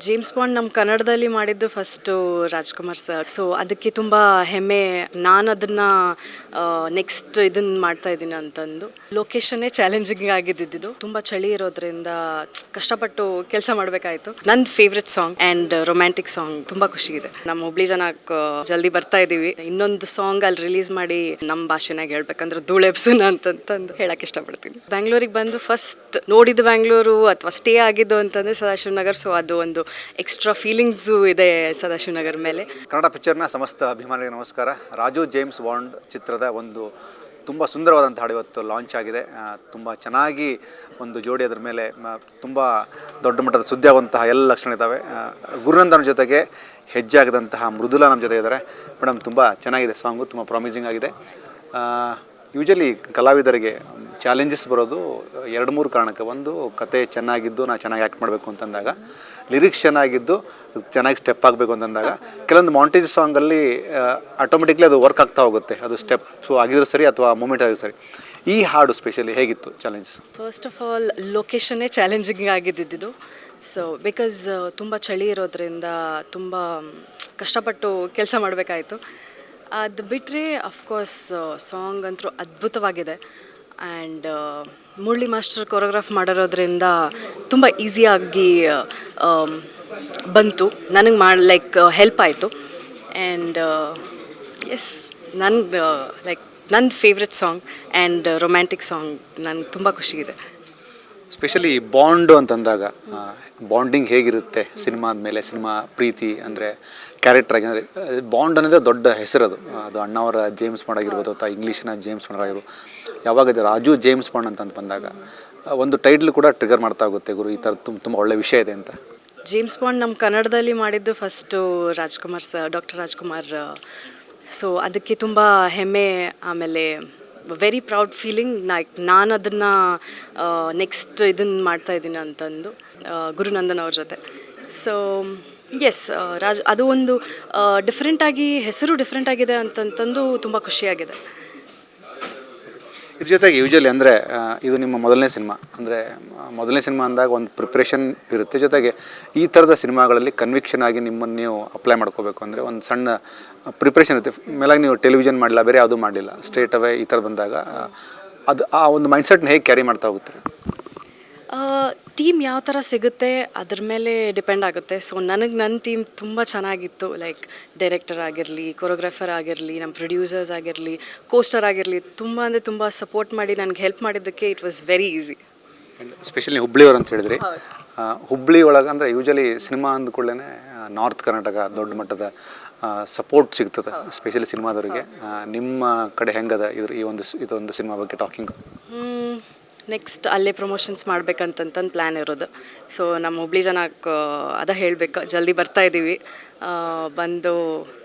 James bond ನಮ್ಮ ಕನ್ನಡದಲ್ಲಿ ಮಾಡಿದ್ದು ಫಸ್ಟು ರಾಜ್ಕುಮಾರ್ ಸರ್. ಸೊ ಅದಕ್ಕೆ ತುಂಬ ಹೆಮ್ಮೆ. ನಾನು ಅದನ್ನು ನೆಕ್ಸ್ಟ್ ಇದನ್ನು ಮಾಡ್ತಾ ಇದ್ದೀನಿ ಅಂತಂದು. ಲೊಕೇಶನ್ನೇ ಚಾಲೆಂಜಿಂಗ್ ಆಗಿದ್ದಿದ್ದು. ತುಂಬ ಚಳಿ ಇರೋದ್ರಿಂದ ಕಷ್ಟಪಟ್ಟು ಕೆಲಸ ಮಾಡಬೇಕಾಯಿತು. ನನ್ನ favourite song and romantic song. ತುಂಬ ಖುಷಿ ಇದೆ. ನಮ್ಮ ಹುಬ್ಳಿ ಜನಕ್ಕೆ ಜಲ್ದಿ ಬರ್ತಾ ಇದ್ದೀವಿ. ಇನ್ನೊಂದು ಸಾಂಗ್ ಅಲ್ಲಿ ರಿಲೀಸ್ ಮಾಡಿ ನಮ್ಮ ಭಾಷೆನಾಗ ಹೇಳ್ಬೇಕಂದ್ರೆ ಧೂಳೆಬ್ಸನ ಅಂತಂದು ಹೇಳಕ್ಕೆ ಇಷ್ಟಪಡ್ತೀನಿ. ಬ್ಯಾಂಗ್ಳೂರಿಗೆ ಬಂದು ಫಸ್ಟ್ ನೋಡಿದ ಬ್ಯಾಂಗ್ಳೂರು ಅಥವಾ ಸ್ಟೇ ಆಗಿದ್ದು ಅಂತಂದರೆ ಸದಾಶಿವನಗರ್. ಸೊ ಅದು ಒಂದು ಎಕ್ಸ್ಟ್ರಾ ಫೀಲಿಂಗ್ಸು ಇದೆ ಸದಾಶಿವನಗರ್ ಮೇಲೆ. ಕನ್ನಡ ಪಿಕ್ಚರ್ನ ಸಮಸ್ತ ಅಭಿಮಾನಿಗಳಿಗೆ ನಮಸ್ಕಾರ. ರಾಜು ಜೇಮ್ಸ್ ಬಾಂಡ್ ಚಿತ್ರದ ಒಂದು ತುಂಬ ಸುಂದರವಾದಂಥ ಹಾಡು ಇವತ್ತು ಲಾಂಚ್ ಆಗಿದೆ. ತುಂಬ ಚೆನ್ನಾಗಿ ಒಂದು ಜೋಡಿ ಅದರ ಮೇಲೆ ತುಂಬ ದೊಡ್ಡ ಮಟ್ಟದ ಸುದ್ದಿ ಆಗುವಂತಹ ಎಲ್ಲ ಲಕ್ಷಣ ಇದ್ದಾವೆ. ಗುರುನಂದನ ಜೊತೆಗೆ ಹೆಜ್ಜೆ ಆಗದಂತಹ ಮೃದುಲಾ ನಮ್ಮ ಜೊತೆ ಇದ್ದಾರೆ. ಮೇಡಮ್, ತುಂಬ ಚೆನ್ನಾಗಿದೆ ಸಾಂಗು, ತುಂಬ ಪ್ರಾಮಿಸಿಂಗ್ ಆಗಿದೆ. ಯೂಶಲಿ ಕಲಾವಿದರಿಗೆ ಚಾಲೆಂಜಸ್ ಬರೋದು 2-3 ಕಾರಣಕ್ಕೆ. ಒಂದು, ಕತೆ ಚೆನ್ನಾಗಿದ್ದು ನಾನು ಚೆನ್ನಾಗಿ ಆ್ಯಕ್ಟ್ ಮಾಡಬೇಕು ಅಂತಂದಾಗ, ಲಿರಿಕ್ಸ್ ಚೆನ್ನಾಗಿದ್ದು ಚೆನ್ನಾಗಿ ಸ್ಟೆಪ್ ಆಗಬೇಕು ಅಂತಂದಾಗ, ಕೆಲವೊಂದು ಮಾಂಟೇಜ್ ಸಾಂಗಲ್ಲಿ ಆಟೋಮೆಟಿಕ್ಲಿ ಅದು ವರ್ಕ್ ಆಗ್ತಾ ಹೋಗುತ್ತೆ. ಅದು ಸ್ಟೆಪ್ಸು ಆಗಿದ್ರು ಸರಿ ಅಥವಾ ಮೂಮೆಂಟ್ ಆಗಿದ್ರು ಸರಿ. ಈ ಹಾಡು ಸ್ಪೆಷಲಿ ಹೇಗಿತ್ತು ಚಾಲೆಂಜಸ್? ಫಸ್ಟ್ ಆಫ್ ಆಲ್ ಲೊಕೇಶನ್ನೇ ಚಾಲೆಂಜಿಂಗ್ ಆಗಿದ್ದಿದ್ದು. ಸೊ ಬಿಕಾಸ್ ತುಂಬ ಚಳಿ ಇರೋದ್ರಿಂದ ತುಂಬ ಕಷ್ಟಪಟ್ಟು ಕೆಲಸ ಮಾಡಬೇಕಾಯಿತು. ಅದು ಬಿಟ್ಟರೆ ಅಫ್ಕೋರ್ಸ್ ಸಾಂಗ್ ಅಂತೂ ಅದ್ಭುತವಾಗಿದೆ. ಆ್ಯಂಡ್ ಮುರಳಿ ಮಾಸ್ಟರ್ ಕೊರಿಯೋಗ್ರಾಫ್ ಮಾಡಿರೋದ್ರಿಂದ ತುಂಬ ಈಸಿಯಾಗಿ ಬಂತು. ನನಗೆ ಲೈಕ್ ಹೆಲ್ಪ್ ಆಯಿತು. ಆ್ಯಂಡ್ ಎಸ್, ನನ್ನ favourite song and romantic song. ನನಗೆ ತುಂಬ ಖುಷಿ ಇದೆ. ಸ್ಪೆಷಲಿ ಬಾಂಡು ಅಂತಂದಾಗ ಬಾಂಡಿಂಗ್ ಹೇಗಿರುತ್ತೆ ಸಿನಿಮಾ ಆದಮೇಲೆ, ಸಿನಿಮಾ ಪ್ರೀತಿ ಅಂದರೆ ಕ್ಯಾರೆಕ್ಟರ್ ಆಗಿ, ಅಂದರೆ ಬಾಂಡ್ ಅನ್ನೋದೇ ದೊಡ್ಡ ಹೆಸರದು. ಅದು ಅಣ್ಣವರ ಜೇಮ್ಸ್ ಬಾಂಡ್ ಆಗಿರ್ಬೋದು ಅಥವಾ ಇಂಗ್ಲೀಷ್ನ ಜೇಮ್ಸ್ ಬಾಂಡ್ ಆಗಿರ್ಬೋದು. ಯಾವಾಗ ರಾಜು ಜೇಮ್ಸ್ ಬಾಂಡ್ ಅಂತ ಬಂದಾಗ ಒಂದು ಟೈಟ್ಲ್ ಕೂಡ ಟ್ರಿಗರ್ ಮಾಡ್ತಾ ಹೋಗುತ್ತೆ, ಗುರು ಈ ಥರದ್ದು ತುಂಬ ಒಳ್ಳೆ ವಿಷಯ ಇದೆ ಅಂತ. ಜೇಮ್ಸ್ ಬಾಂಡ್ ನಮ್ಮ ಕನ್ನಡದಲ್ಲಿ ಮಾಡಿದ್ದು first Rajkumar sir, doctor Rajkumar. So ಅದಕ್ಕೆ ತುಂಬ ಹೆಮ್ಮೆ. ಆಮೇಲೆ ವೆರಿ ಪ್ರೌಡ್ ಫೀಲಿಂಗ್. ನಾನು ಅದನ್ನು ನೆಕ್ಸ್ಟ್ ಇದನ್ನು ಮಾಡ್ತಾ ಇದ್ದೀನಿ ಅಂತಂದು ಗುರುನಂದನ್ ಅವ್ರ ಜೊತೆ. ಸೊ ಎಸ್, ಅದು ಒಂದು ಡಿಫ್ರೆಂಟಾಗಿ, ಹೆಸರು ಡಿಫ್ರೆಂಟ್ ಆಗಿದೆ ಅಂತಂತಂದು ತುಂಬ ಖುಷಿಯಾಗಿದೆ. ಇದ್ರ ಜೊತೆಗೆ ಯೂಶಲಿ ಅಂದರೆ ಇದು ನಿಮ್ಮ ಮೊದಲನೇ ಸಿನಿಮಾ. ಅಂದರೆ ಮೊದಲನೇ ಸಿನಿಮಾ ಅಂದಾಗ ಒಂದು ಪ್ರಿಪ್ರೇಷನ್ ಇರುತ್ತೆ. ಜೊತೆಗೆ ಈ ಥರದ ಸಿನಿಮಾಗಳಲ್ಲಿ ಕನ್ವಿಕ್ಷನ್ ಆಗಿ ನಿಮ್ಮನ್ನು ನೀವು ಅಪ್ಲೈ ಮಾಡ್ಕೋಬೇಕು ಅಂದರೆ ಒಂದು ಸಣ್ಣ ಪ್ರಿಪ್ರೇಷನ್ ಇರುತ್ತೆ. ಮೇಲಾಗಿ ನೀವು ಟೆಲಿವಿಷನ್ ಮಾಡಲಿಲ್ಲ, ಬೇರೆ ಯಾವುದೂ ಮಾಡಲಿಲ್ಲ, ಸ್ಟ್ರೇಟ್ ಅವೇ ಈ ಥರ ಬಂದಾಗ ಅದು ಆ ಒಂದು ಮೈಂಡ್ಸೆಟ್ನ ಹೇಗೆ ಕ್ಯಾರಿ ಮಾಡ್ತಾ ಹೋಗ್ತೀರಿ? ಟೀಮ್ ಯಾವ ಥರ ಸಿಗುತ್ತೆ ಅದ್ರ ಮೇಲೆ ಡಿಪೆಂಡ್ ಆಗುತ್ತೆ. ಸೊ ನನ್ನ ಟೀಮ್ ತುಂಬ ಚೆನ್ನಾಗಿತ್ತು. ಲೈಕ್ ಡೈರೆಕ್ಟರ್ ಆಗಿರಲಿ, ಕೊರಿಯೋಗ್ರಾಫರ್ ಆಗಿರಲಿ, ನಮ್ಮ ಪ್ರೊಡ್ಯೂಸರ್ಸ್ ಆಗಿರಲಿ, ಕೋಸ್ಟರ್ ಆಗಿರಲಿ, ತುಂಬ ಅಂದರೆ ತುಂಬ ಸಪೋರ್ಟ್ ಮಾಡಿ ನನಗೆ ಹೆಲ್ಪ್ ಮಾಡಿದ್ದಕ್ಕೆ it was very easy. Specially ಹುಬ್ಳಿಯವರು ಅಂತ ಹೇಳಿದ್ರಿ. ಹುಬ್ಳಿ ಒಳಗೆ ಅಂದರೆ ಯೂಶಲಿ ಸಿನಿಮಾ ಅಂದ್ಕೊಳ್ಳೇ ನಾರ್ತ್ ಕರ್ನಾಟಕ ದೊಡ್ಡ ಮಟ್ಟದ ಸಪೋರ್ಟ್ ಸಿಗ್ತದೆ, ಸ್ಪೆಷಲಿ ಸಿನಿಮಾದವರಿಗೆ. ನಿಮ್ಮ ಕಡೆ ಹೆಂಗದ ಇದೊಂದು ಸಿನಿಮಾ ಬಗ್ಗೆ ಟಾಕಿಂಗ್? ನೆಕ್ಸ್ಟ್ ಅಲ್ಲೇ ಪ್ರಮೋಷನ್ಸ್ ಮಾಡ್ಬೇಕಂತಂದು ಪ್ಲ್ಯಾನ್ ಇರೋದು. ಸೊ ನಮ್ಮ ಹುಬ್ಳಿ ಜನಕ್ಕೆ ಅದ ಹೇಳಬೇಕು, ಜಲ್ದಿ ಬರ್ತಾ ಇದ್ದೀವಿ. ಬಂದು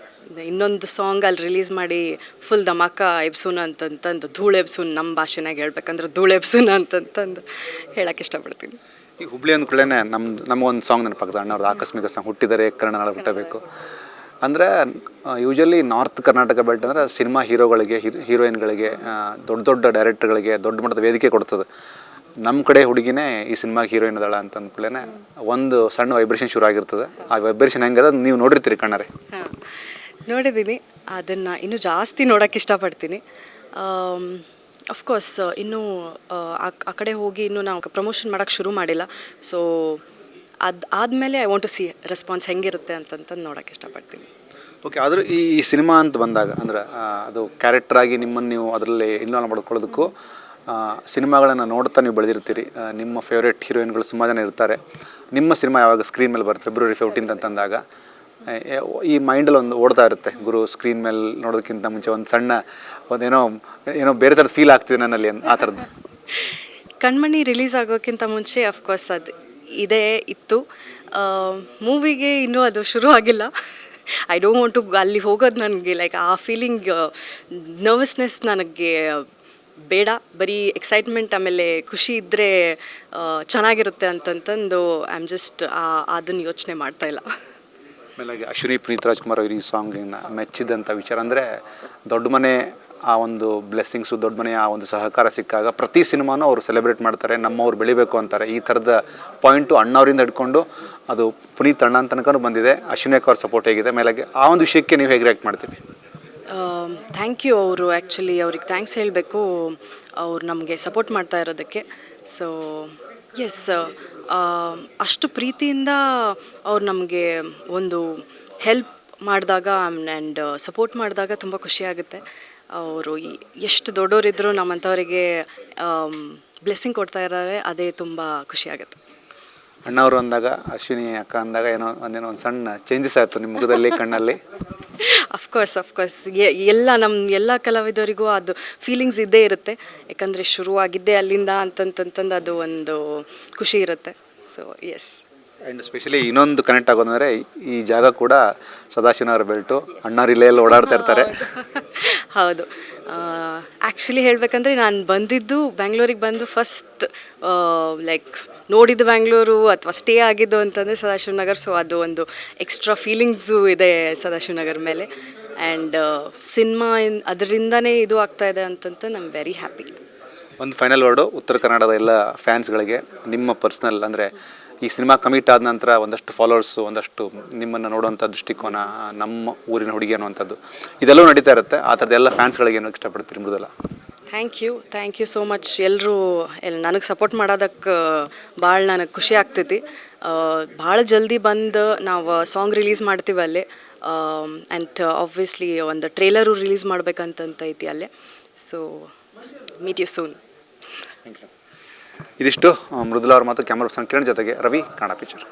ಇನ್ನೊಂದು ಸಾಂಗ್ ಅಲ್ಲಿ ರಿಲೀಸ್ ಮಾಡಿ ಫುಲ್ ಧಮಾಕ ಎಬ್ಸೂನ್ ಅಂತಂತಂದು, ಧೂಳು ಎಬ್ಸೂನ್ ನಮ್ಮ ಭಾಷೆನಾಗ ಹೇಳ್ಬೇಕಂದ್ರೆ ಧೂಳು ಎಬ್ಸೂನ್ ಅಂತಂತಂದು ಹೇಳಕ್ಕೆ ಇಷ್ಟಪಡ್ತೀನಿ. ಈ ಹುಬ್ಳಿ ಅಂದ್ಕೊಳ್ಳೇ ನಮಗೊಂದು ಸಾಂಗ್ ನೆನಪಾಗ್ತದೆ, ಅಣ್ಣವ್ರದ್ದು ಆಕಸ್ಮಿಕ ಸಾಂಗ್, ಹುಟ್ಟಿದರೆ ಕನ್ನಡ ಹುಟ್ಟಬೇಕು. ಅಂದರೆ ಯೂಶಲಿ ನಾರ್ತ್ ಕರ್ನಾಟಕ ಬೆಲ್ಟ್ ಅಂದರೆ ಸಿನಿಮಾ ಹೀರೋಗಳಿಗೆ, ಹೀರೋಯಿನ್ಗಳಿಗೆ, ದೊಡ್ಡ ದೊಡ್ಡ ಡೈರೆಕ್ಟರ್ಗಳಿಗೆ ದೊಡ್ಡ ಮಟ್ಟದ ವೇದಿಕೆ ಕೊಡ್ತದೆ. ನಮ್ಮ ಕಡೆ ಹುಡುಗಿನೇ ಈ ಸಿನಿಮಾಗೆ ಹೀರೋಯಿನ್ ಅದಳ ಅಂತ ಅಂದ್ಕೊಳ್ಳೇ ಒಂದು ಸಣ್ಣ ವೈಬ್ರೇಷನ್ ಶುರು ಆಗಿರ್ತದೆ. ಆ ವೈಬ್ರೇಷನ್ ಹೆಂಗದ ನೀವು ನೋಡಿರ್ತೀರಿ ಕಣ್ಣಾರೆ? ಹಾಂ, ನೋಡಿದ್ದೀನಿ. ಅದನ್ನು ಇನ್ನೂ ಜಾಸ್ತಿ ನೋಡೋಕ್ಕೆ ಇಷ್ಟಪಡ್ತೀನಿ. ಅಫ್ಕೋರ್ಸ್ ಇನ್ನೂ ಆ ಕಡೆ ಹೋಗಿ ಇನ್ನೂ ನಾವು ಪ್ರಮೋಷನ್ ಮಾಡೋಕ್ಕೆ ಶುರು ಮಾಡಿಲ್ಲ. ಸೊ ಆದಮೇಲೆ I want to see response ಹೆಂಗಿರುತ್ತೆ ಅಂತಂತಂದು ನೋಡೋಕ್ಕೆ ಇಷ್ಟಪಡ್ತೀನಿ. ಓಕೆ, ಆದರೂ ಈ ಸಿನಿಮಾ ಅಂತ ಬಂದಾಗ ಅಂದರೆ ಅದು ಕ್ಯಾರೆಕ್ಟ್ರಾಗಿ ನಿಮ್ಮನ್ನು ನೀವು ಅದರಲ್ಲಿ ಇನ್ವಾಲ್ವ್ ಮಾಡ್ಕೊಳ್ಳೋದಕ್ಕೂ, ಸಿನಿಮಾಗಳನ್ನು ನೋಡ್ತಾ ನೀವು ಬೆಳೆದಿರ್ತೀರಿ. ನಿಮ್ಮ ಫೇವ್ರೇಟ್ ಹೀರೋಯಿನ್ಗಳು ಸುಮಾರು ಜನ ಇರ್ತಾರೆ. ನಿಮ್ಮ ಸಿನಿಮಾ ಯಾವಾಗ ಸ್ಕ್ರೀನ್ ಮೇಲೆ ಬರುತ್ತೆ ಫೆಬ್ರವರಿ 14 ಅಂತಂದಾಗ ಈ ಮೈಂಡಲ್ಲಿ ಒಂದು ಓಡ್ತಾ ಇರುತ್ತೆ, ಗುರು ಸ್ಕ್ರೀನ್ ಮೇಲೆ ನೋಡೋದಕ್ಕಿಂತ ಮುಂಚೆ ಒಂದು ಸಣ್ಣ ಏನೋ ಬೇರೆ ಥರದ್ದು ಫೀಲ್ ಆಗ್ತಿದೆ ನನ್ನಲ್ಲಿ, ಆ ಥರದ್ದು. ಕಣ್ಮಣಿ ರಿಲೀಸ್ ಆಗೋಕ್ಕಿಂತ ಮುಂಚೆ ಅಫ್ಕೋರ್ಸ್ ಅದು ಇತ್ತು. ಮೂವಿಗೆ ಇನ್ನೂ ಅದು ಶುರು ಆಗಿಲ್ಲ. ಐ ಡೋಂಟ್ ವಾಂಟ್ ಟು ಅಲ್ಲಿ ಹೋಗೋದು. ನನಗೆ ಲೈಕ್ ಆ ಫೀಲಿಂಗ್, ನರ್ವಸ್ನೆಸ್ ನನಗೆ ಬೇಡ. ಬರೀ ಎಕ್ಸೈಟ್ಮೆಂಟ್ ಆಮೇಲೆ ಖುಷಿ ಇದ್ದರೆ ಚೆನ್ನಾಗಿರುತ್ತೆ ಅಂತಂತಂದು ಐ ಆಮ್ ಜಸ್ಟ್ ಅದನ್ನು ಯೋಚನೆ ಮಾಡ್ತಾಯಿಲ್ಲ. ಆಮೇಲೆ ಅಶ್ವಿನಿ ಪುನೀತ್ ರಾಜ್ಕುಮಾರ್ ಅವರು ಈ ಸಾಂಗಿನ ಮೆಚ್ಚಿದಂಥ ವಿಚಾರ ಅಂದರೆ ದೊಡ್ಡ ಮನೆ ಆ ಒಂದು ಬ್ಲೆಸ್ಸಿಂಗ್ಸು, ದೊಡ್ಡ ಮನೆಯ ಆ ಒಂದು ಸಹಕಾರ ಸಿಕ್ಕಾಗ ಪ್ರತಿ ಸಿನಿಮಾನೂ ಅವರು ಸೆಲೆಬ್ರೇಟ್ ಮಾಡ್ತಾರೆ, ನಮ್ಮವ್ರು ಬೆಳಿಬೇಕು ಅಂತಾರೆ. ಈ ಥರದ ಪಾಯಿಂಟು ಅಣ್ಣವರಿಂದ ಹಿಡ್ಕೊಂಡು ಅದು ಪುನೀತ್ ಅಣ್ಣ ತನಕನೂ ಬಂದಿದೆ. ಅಶ್ವಿನಿ ಅಕ್ಕ ಅವ್ರ ಸಪೋರ್ಟ್ ಹೇಗಿದೆ ಮೇಲೆಗೆ ಆ ಒಂದು ವಿಷಯಕ್ಕೆ ನೀವು ಹೇಗೆ ರಿಯಾಕ್ಟ್ ಮಾಡ್ತೀವಿ? Thank you. ಅವರು ಆ್ಯಕ್ಚುಲಿ ಅವ್ರಿಗೆ ಥ್ಯಾಂಕ್ಸ್ ಹೇಳಬೇಕು, ಅವ್ರು ನಮಗೆ ಸಪೋರ್ಟ್ ಮಾಡ್ತಾ ಇರೋದಕ್ಕೆ. ಸೊ ಎಸ್, ಅಷ್ಟು ಪ್ರೀತಿಯಿಂದ ಅವ್ರು ನಮಗೆ ಒಂದು ಹೆಲ್ಪ್ ಮಾಡಿದಾಗ ಆ್ಯಂಡ್ ಸಪೋರ್ಟ್ ಮಾಡಿದಾಗ ತುಂಬ ಖುಷಿಯಾಗುತ್ತೆ. ಅವರು ಎಷ್ಟು ದೊಡ್ಡವರಿದ್ದರೂ ನಮ್ಮಂಥವರಿಗೆ ಬ್ಲೆಸ್ಸಿಂಗ್ ಕೊಡ್ತಾ ಇದ್ದಾರೆ, ಅದೇ ತುಂಬ ಖುಷಿಯಾಗುತ್ತೆ. ಅಣ್ಣವರು ಅಂದಾಗ, ಅಶ್ವಿನಿ ಅಕ್ಕ ಅಂದಾಗ ಏನೋ ಒಂದು ಸಣ್ಣ ಚೇಂಜಸ್ ಆಯಿತು ನಿಮ್ಮ ಮುಖದಲ್ಲಿ, ಕಣ್ಣಲ್ಲಿ? ಅಫ್ಕೋರ್ಸ್ ಎಲ್ಲ ಎಲ್ಲ ಕಲಾವಿದರಿಗೂ ಅದು ಫೀಲಿಂಗ್ಸ್ ಇದ್ದೇ ಇರುತ್ತೆ. ಯಾಕಂದರೆ ಶುರುವಾಗಿದ್ದೇ ಅಲ್ಲಿಂದ ಅಂತಂತಂದು ಅದು ಒಂದು ಖುಷಿ ಇರುತ್ತೆ. So yes. ಆ್ಯಂಡ್ ಸ್ಪೆಷಲಿ ಇನ್ನೊಂದು ಕನೆಕ್ಟ್ ಆಗೋದಂದರೆ ಈ ಜಾಗ ಕೂಡ ಸದಾಶಿವನವರ ಬೆಲ್ಟು, ಅಣ್ಣವ್ರು ಇಲ್ಲೇ ಎಲ್ಲ ಓಡಾಡ್ತಾ ಇರ್ತಾರೆ. ಹೌದು. ಆ್ಯಕ್ಚುಲಿ ಹೇಳಬೇಕಂದ್ರೆ ನಾನು ಬಂದಿದ್ದು ಬ್ಯಾಂಗ್ಳೂರಿಗೆ ಬಂದು ಫಸ್ಟ್ ಲೈಕ್ ನೋಡಿದ್ದು ಬ್ಯಾಂಗ್ಳೂರು ಅಥವಾ ಸ್ಟೇ ಆಗಿದ್ದು ಅಂತಂದರೆ ಸದಾಶಿವನಗರ್. ಸೊ ಅದು ಒಂದು ಎಕ್ಸ್ಟ್ರಾ ಫೀಲಿಂಗ್ಸು ಇದೆ ಸದಾಶಿವನಗರ ಮೇಲೆ. ಆ್ಯಂಡ್ ಸಿನಿಮಾ ಅದರಿಂದನೇ ಇದು ಆಗ್ತಾಯಿದೆ ಅಂತಂತ ನಾನು ವೆರಿ ಹ್ಯಾಪಿ. ಒಂದು ಫೈನಲ್ ವರ್ಡು ಉತ್ತರ ಕನ್ನಡದ ಎಲ್ಲ ಫ್ಯಾನ್ಸ್ಗಳಿಗೆ, ನಿಮ್ಮ ಪರ್ಸ್ನಲ್ ಅಂದರೆ ಈ ಸಿನಿಮಾ ಕಮಿಟ್ ಆದ ನಂತರ ಒಂದಷ್ಟು ಫಾಲೋವರ್ಸು, ಒಂದಷ್ಟು ನಿಮ್ಮನ್ನು ನೋಡುವಂಥ ದೃಷ್ಟಿಕೋನ, ನಮ್ಮ ಊರಿನ ಹುಡುಗಿ ಅನ್ನುವಂಥದ್ದು ಇದೆಲ್ಲವೂ ನಡೀತಾ ಇರುತ್ತೆ. ಆ ಥರದ್ದು ಎಲ್ಲ ಫ್ಯಾನ್ಸ್ಗಳಿಗೆ ಏನು ಇಷ್ಟಪಡ್ತೀರಿ Mrudula? Thank you so much. ಎಲ್ಲರೂ ನನಗೆ ಸಪೋರ್ಟ್ ಮಾಡೋದಕ್ಕೆ ಭಾಳ ನನಗೆ ಖುಷಿ ಆಗ್ತೈತಿ. ಭಾಳ ಜಲ್ದಿ ಬಂದು ನಾವು ಸಾಂಗ್ ರಿಲೀಸ್ ಮಾಡ್ತೀವಿ ಅಲ್ಲೇ. ಆ್ಯಂಡ್ ಆಬ್ವಿಯಸ್ಲಿ ಒಂದು ಟ್ರೇಲರು ರಿಲೀಸ್ ಮಾಡ್ಬೇಕಂತ ಐತಿ ಅಲ್ಲೇ. So meet you soon. ಇದಿಷ್ಟು ಮೃದುಲ ಅವ್ರ ಮತ್ತು ಕ್ಯಾಮ್ರಾ ಪರ್ಸನ್ ಕಿರಣ್ ಜೊತೆಗೆ ರವಿ, ಕನ್ನಡ ಪಿಕ್ಚರ್.